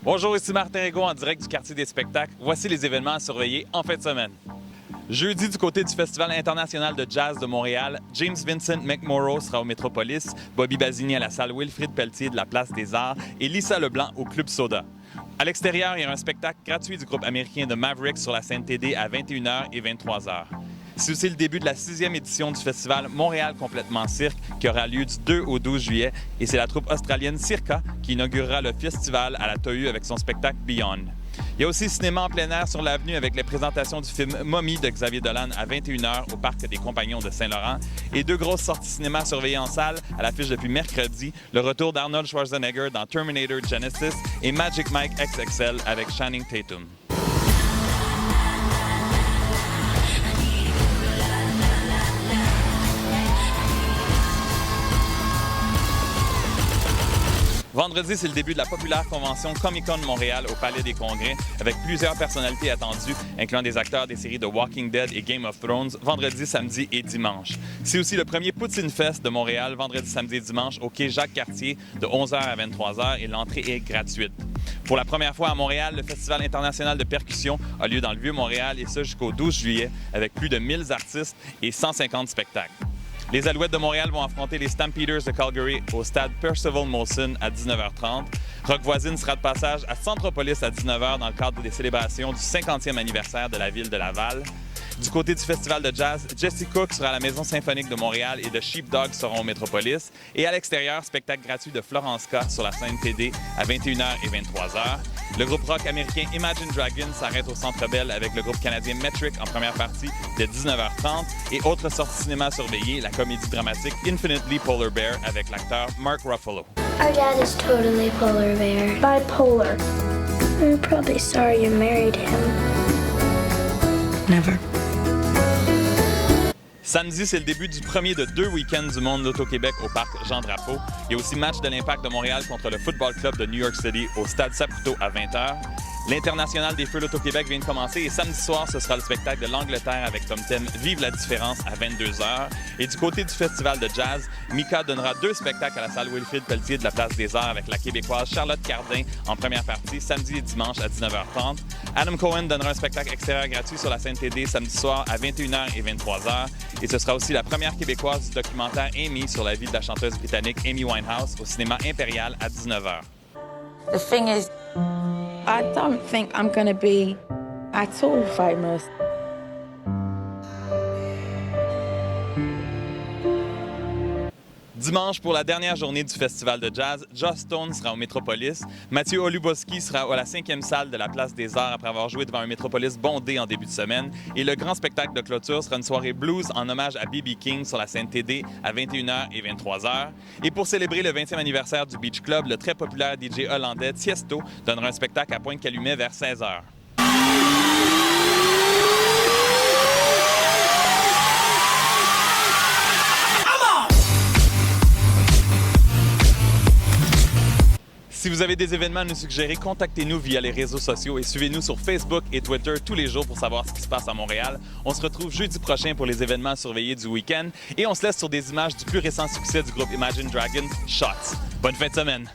Bonjour, ici Martin Rigaud en direct du quartier des spectacles. Voici les événements à surveiller en fin de semaine. Jeudi, du côté du Festival international de jazz de Montréal, James Vincent McMorrow sera au Métropolis, Bobby Basini à la salle Wilfrid Pelletier de la Place des Arts et Lisa Leblanc au Club Soda. À l'extérieur, il y a un spectacle gratuit du groupe américain de Maverick sur la scène TD à 21h et 23h. C'est aussi le début de la 6e édition du festival Montréal complètement cirque qui aura lieu du 2 au 12 juillet et c'est la troupe australienne Circa qui inaugurera le festival à la Tohu avec son spectacle Beyond. Il y a aussi cinéma en plein air sur l'avenue avec les présentations du film Mommy de Xavier Dolan à 21h au Parc des Compagnons de Saint-Laurent et 2 grosses sorties cinéma surveillées en salle à l'affiche depuis mercredi, le retour d'Arnold Schwarzenegger dans Terminator Genesis et Magic Mike XXL avec Channing Tatum. Vendredi, c'est le début de la populaire convention Comic-Con Montréal au Palais des Congrès, avec plusieurs personnalités attendues, incluant des acteurs des séries de Walking Dead et Game of Thrones, vendredi, samedi et dimanche. C'est aussi le premier Poutine Fest de Montréal, vendredi, samedi et dimanche, au quai Jacques-Cartier, de 11h à 23h, et l'entrée est gratuite. Pour la première fois à Montréal, le Festival international de percussion a lieu dans le Vieux-Montréal, et ce jusqu'au 12 juillet, avec plus de 1000 artistes et 150 spectacles. Les Alouettes de Montréal vont affronter les Stampeders de Calgary au stade Percival Molson à 19h30. Rock Voisine sera de passage à Centropolis à 19h dans le cadre des célébrations du 50e anniversaire de la ville de Laval. Du côté du festival de jazz, Jesse Cook sera à la Maison symphonique de Montréal et The Sheepdogs seront au Métropolis. Et à l'extérieur, spectacle gratuit de Florence K sur la scène TD à 21h et 23h. Le groupe rock américain Imagine Dragons s'arrête au Centre Bell avec le groupe canadien Metric en première partie de 19h30. Et autre sortie cinéma surveillée, la comédie dramatique Infinitely Polar Bear avec l'acteur Mark Ruffalo. Our dad is totally polar bear. Bipolar. I'm probably sorry you married him. Never. Samedi, c'est le début du premier de 2 week-ends du monde d'Auto-Québec au parc Jean-Drapeau. Il y a aussi match de l'Impact de Montréal contre le Football Club de New York City au stade Saputo à 20h. L'International des Feux d'Auto-Québec vient de commencer et samedi soir, ce sera le spectacle de l'Angleterre avec comme thème « Vive la différence » à 22h. Et du côté du festival de jazz, Mika donnera 2 spectacles à la salle Wilfrid Pelletier de la Place des Arts avec la Québécoise Charlotte Cardin en première partie, samedi et dimanche à 19h30. Adam Cohen donnera un spectacle extérieur gratuit sur la scène TD samedi soir à 21h et 23h. Et ce sera aussi la première Québécoise du documentaire Amy sur la vie de la chanteuse britannique Amy Winehouse au cinéma Impérial à 19h. The thing is, I don't think I'm going to be at all famous. Dimanche, pour la dernière journée du festival de jazz, Joss Stone sera au Métropolis. Mathieu Oluboski sera à la 5e salle de la Place des Arts après avoir joué devant un Métropolis bondé en début de semaine. Et le grand spectacle de clôture sera une soirée blues en hommage à B.B. King sur la scène TD à 21h et 23h. Et pour célébrer le 20e anniversaire du Beach Club, le très populaire DJ hollandais Tiesto donnera un spectacle à Pointe-Calumet vers 16h. Si vous avez des événements à nous suggérer, contactez-nous via les réseaux sociaux et suivez-nous sur Facebook et Twitter tous les jours pour savoir ce qui se passe à Montréal. On se retrouve jeudi prochain pour les événements surveillés du week-end et on se laisse sur des images du plus récent succès du groupe Imagine Dragons, Shots. Bonne fin de semaine!